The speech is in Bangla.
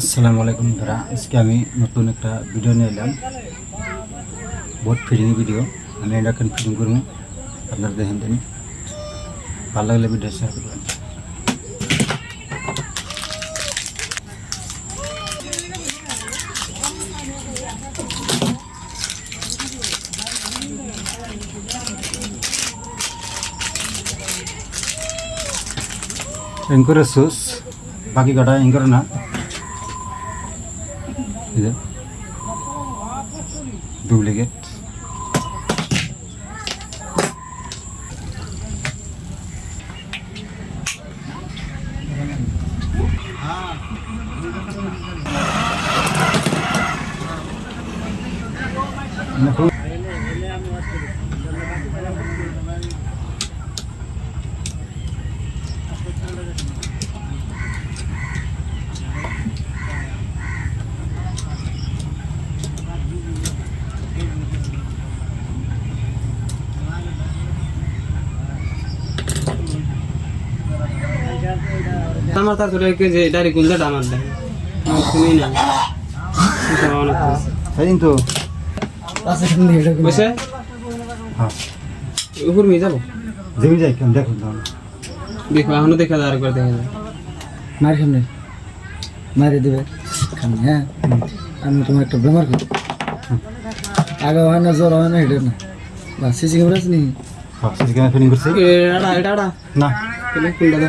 আসসালামু আলাইকুম বন্ধুরা, আজকে আমি নতুন একটা ভিডিও নিয়ে এলাম। Boat feeding video. আমি এটা এখন ফিডিং করবো, আপনারা দেখেন দেন। ভালো লাগলে ভিডিও শেয়ার করবেন। এঙ্করের সুস, বাকি কটা এঙ্কর না। ডুপ্লিকেট। আমার তার তোরে কে যে ডাইরেক্ট গুন্দা ডামার দেয় তুমি না সেদিন তো বসে হ্যাঁ উপর নিয়ে যাবো জমি যাই কেন দেখুন দেখো এখনো দেখা যায় আরেকবার দেখা যায় মার সামনে মারে দেবে হ্যাঁ আমি তোমার একটা বেমার করি আগে হয় না জ্বর হয় না এটা না বা সিসি ক্যামেরা আছে নি সিসি ক্যামেরা ফিটিং করছি এটা না কোনটা